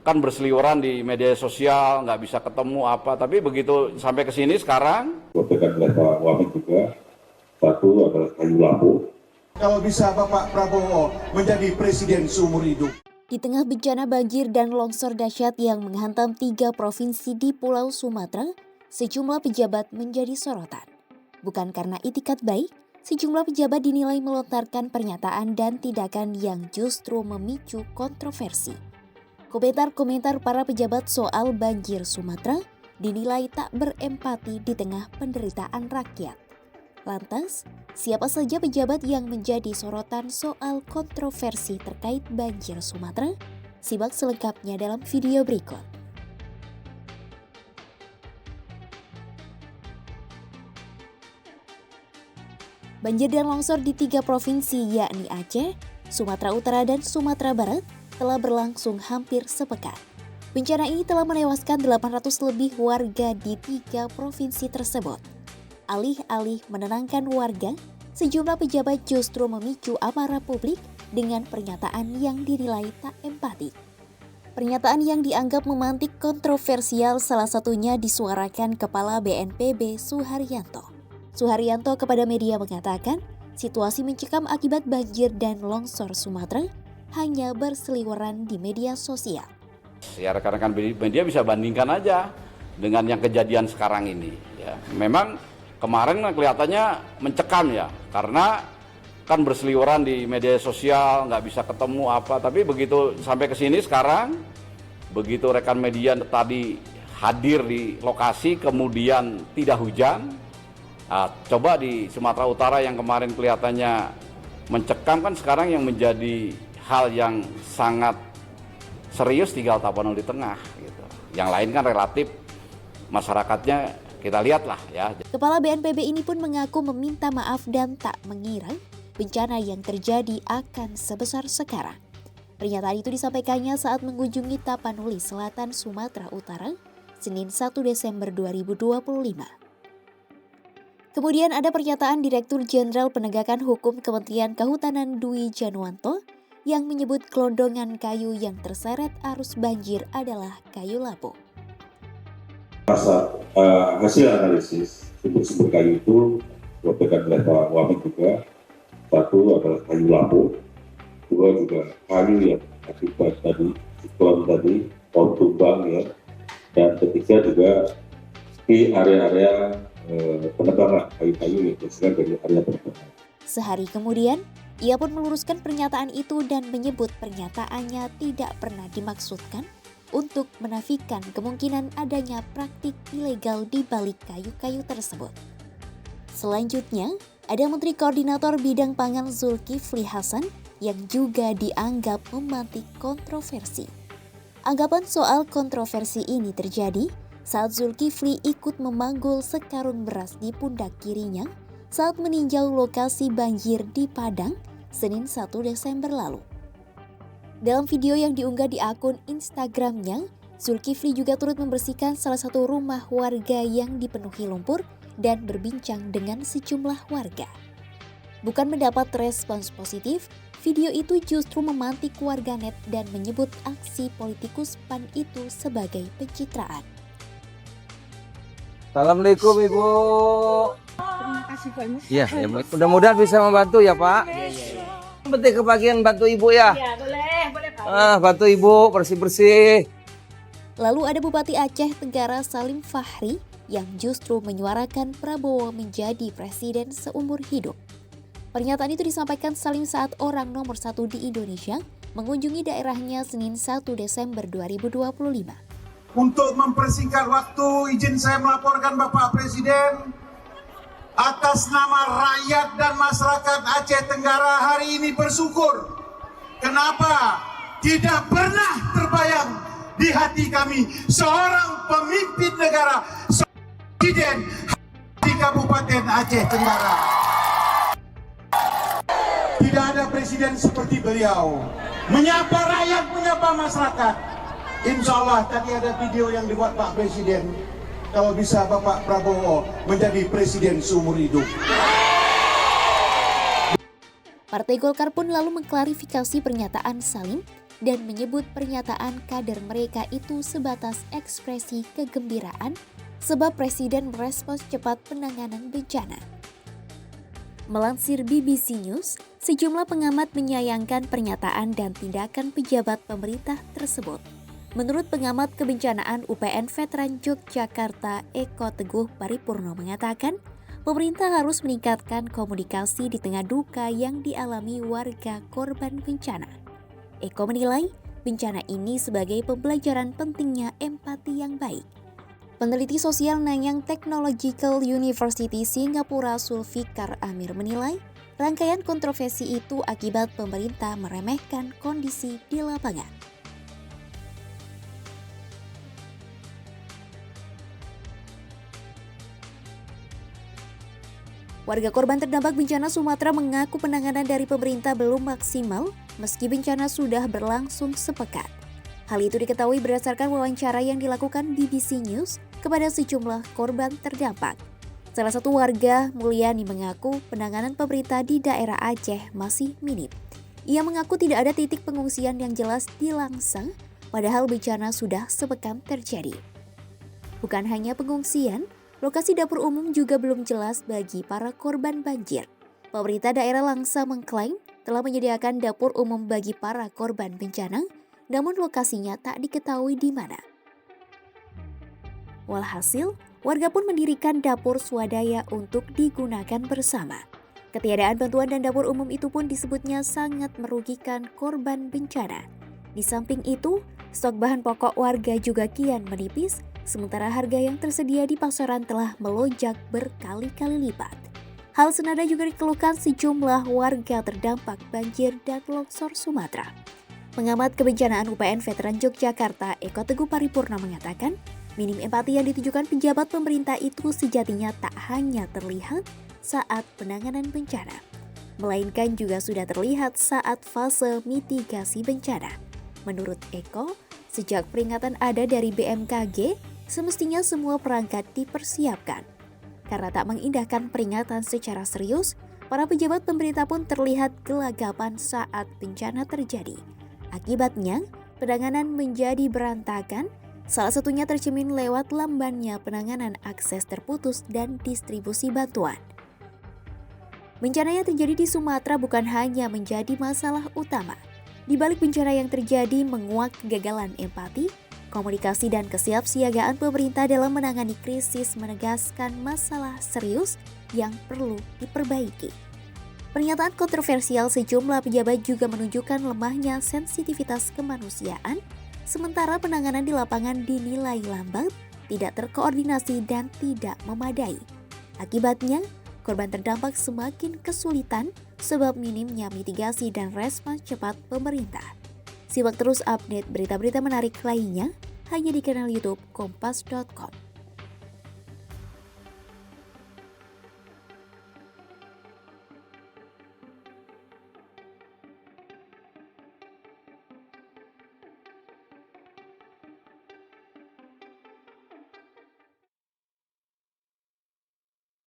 Kan berseliweran di media sosial, nggak bisa ketemu apa, tapi begitu sampai ke sini sekarang. Sampaikan oleh Pak Wamen juga, satu adalah kayu lampu. Kalau bisa Bapak Prabowo menjadi presiden seumur hidup. Di tengah bencana banjir dan longsor dahsyat yang menghantam 3 provinsi di Pulau Sumatera, sejumlah pejabat menjadi sorotan. Bukan karena itikat baik, sejumlah pejabat dinilai melontarkan pernyataan dan tindakan yang justru memicu kontroversi. Komentar-komentar para pejabat soal banjir Sumatera dinilai tak berempati di tengah penderitaan rakyat. Lantas, siapa saja pejabat yang menjadi sorotan soal kontroversi terkait banjir Sumatera? Simak selengkapnya dalam video berikut. Banjir dan longsor di 3 provinsi yakni Aceh, Sumatera Utara, dan Sumatera Barat telah berlangsung hampir sepekan. Bencana ini telah menewaskan 800 lebih warga di 3 provinsi tersebut. Alih-alih menenangkan warga, sejumlah pejabat justru memicu amarah publik dengan pernyataan yang dinilai tak empati. Pernyataan yang dianggap memantik kontroversial salah satunya disuarakan Kepala BNPB Suharyanto. Suharyanto kepada media mengatakan, situasi mencekam akibat banjir dan longsor Sumatera hanya berseliweran di media sosial. Ya rekan-rekan media bisa bandingkan aja dengan yang kejadian sekarang ini. Ya, memang kemarin kelihatannya mencekam ya, karena kan berseliweran di media sosial, nggak bisa ketemu apa. Tapi begitu sampai ke sini sekarang, begitu rekan media tadi hadir di lokasi, kemudian tidak hujan. Nah, coba di Sumatera Utara yang kemarin kelihatannya mencekam, kan sekarang yang menjadi hal yang sangat serius tinggal Tapanuli Tengah gitu. Yang lain kan relatif masyarakatnya kita lihatlah ya. Kepala BNPB ini pun mengaku meminta maaf dan tak mengira bencana yang terjadi akan sebesar sekarang. Pernyataan itu disampaikannya saat mengunjungi Tapanuli Selatan, Sumatera Utara, Senin 1 Desember 2025. Kemudian ada pernyataan Direktur Jenderal Penegakan Hukum Kementerian Kehutanan Dwi Januanto yang menyebut gelondongan kayu yang terseret arus banjir adalah kayu lapuk. Hasil analisis sumber-sumber kayu itu sampaikan oleh Pak Wamen juga, satu adalah kayu lampu, dua juga kayu yang akibat tadi siklon tadi, pohon tumbang ya, dan ketiga juga di area-area penebangan kayu-kayu yang berasal dari area penebangan. Sehari kemudian, ia pun meluruskan pernyataan itu dan menyebut pernyataannya tidak pernah dimaksudkan untuk menafikan kemungkinan adanya praktik ilegal di balik kayu-kayu tersebut. Selanjutnya, ada Menteri Koordinator Bidang Pangan Zulkifli Hasan yang juga dianggap memantik kontroversi. Anggapan soal kontroversi ini terjadi saat Zulkifli ikut memanggul sekarung beras di pundak kirinya saat meninjau lokasi banjir di Padang, Senin 1 Desember lalu. Dalam video yang diunggah di akun Instagramnya, Zulkifli juga turut membersihkan salah satu rumah warga yang dipenuhi lumpur dan berbincang dengan sejumlah warga. Bukan mendapat respons positif, video itu justru memantik warganet dan menyebut aksi politikus PAN itu sebagai pencitraan. Assalamualaikum Ibu. Terima kasih banyak. Iya, ya, mudah-mudahan bisa membantu ya Pak. Penting kebagian bantu Ibu ya. Ya, boleh Pak. Bantu Ibu bersih-bersih. Lalu ada Bupati Aceh Tenggara Salim Fahri yang justru menyuarakan Prabowo menjadi presiden seumur hidup. Pernyataan itu disampaikan Salim saat orang nomor 1 di Indonesia mengunjungi daerahnya Senin 1 Desember 2025. Untuk mempersingkat waktu, izin saya melaporkan Bapak Presiden, atas nama rakyat dan masyarakat Aceh Tenggara hari ini bersyukur. Kenapa? Tidak pernah terbayang di hati kami seorang pemimpin negara, seorang presiden di Kabupaten Aceh Tenggara. Tidak ada presiden seperti beliau, menyapa rakyat, menyapa masyarakat. Insya Allah tadi ada video yang dibuat Pak Presiden, kalau bisa Bapak Prabowo menjadi presiden seumur hidup. Partai Golkar pun lalu mengklarifikasi pernyataan Salim dan menyebut pernyataan kader mereka itu sebatas ekspresi kegembiraan sebab Presiden merespons cepat penanganan bencana. Melansir BBC News, sejumlah pengamat menyayangkan pernyataan dan tindakan pejabat pemerintah tersebut. Menurut pengamat kebencanaan UPN Veteran Yogyakarta Eko Teguh Paripurno mengatakan, pemerintah harus meningkatkan komunikasi di tengah duka yang dialami warga korban bencana. Eko menilai bencana ini sebagai pembelajaran pentingnya empati yang baik. Peneliti sosial Nanyang Technological University Singapura Zulfikar Amir menilai rangkaian kontroversi itu akibat pemerintah meremehkan kondisi di lapangan. Warga korban terdampak bencana Sumatera mengaku penanganan dari pemerintah belum maksimal meski bencana sudah berlangsung sepekan. Hal itu diketahui berdasarkan wawancara yang dilakukan BBC News kepada sejumlah korban terdampak. Salah satu warga, Mulyani, mengaku penanganan pemerintah di daerah Aceh masih minim. Ia mengaku tidak ada titik pengungsian yang jelas di Langsang, padahal bencana sudah sepekan terjadi. Bukan hanya pengungsian, lokasi dapur umum juga belum jelas bagi para korban banjir. Pemerintah daerah Langsang mengklaim telah menyediakan dapur umum bagi para korban bencana, namun lokasinya tak diketahui di mana. Walhasil, warga pun mendirikan dapur swadaya untuk digunakan bersama. Ketiadaan bantuan dan dapur umum itu pun disebutnya sangat merugikan korban bencana. Di samping itu, stok bahan pokok warga juga kian menipis, sementara harga yang tersedia di pasaran telah melonjak berkali-kali lipat. Hal senada juga dikeluhkan sejumlah warga terdampak banjir dan longsor Sumatera. Pengamat kebencanaan UPN Veteran Yogyakarta Eko Teguh Paripurno mengatakan, minim empati yang ditujukan pejabat pemerintah itu sejatinya tak hanya terlihat saat penanganan bencana, melainkan juga sudah terlihat saat fase mitigasi bencana. Menurut Eko, sejak peringatan ada dari BMKG, semestinya semua perangkat dipersiapkan. Karena tak mengindahkan peringatan secara serius, para pejabat pemerintah pun terlihat gelagapan saat bencana terjadi. Akibatnya, penanganan menjadi berantakan, salah satunya tercermin lewat lambannya penanganan akses terputus dan distribusi bantuan. Bencana yang terjadi di Sumatera bukan hanya menjadi masalah utama. Di balik bencana yang terjadi menguak kegagalan empati, komunikasi dan kesiapsiagaan pemerintah dalam menangani krisis menegaskan masalah serius yang perlu diperbaiki. Pernyataan kontroversial sejumlah pejabat juga menunjukkan lemahnya sensitivitas kemanusiaan, sementara penanganan di lapangan dinilai lambat, tidak terkoordinasi dan tidak memadai. Akibatnya, korban terdampak semakin kesulitan sebab minimnya mitigasi dan respons cepat pemerintah. Simak terus update berita-berita menarik lainnya hanya di kanal YouTube Kompas.com.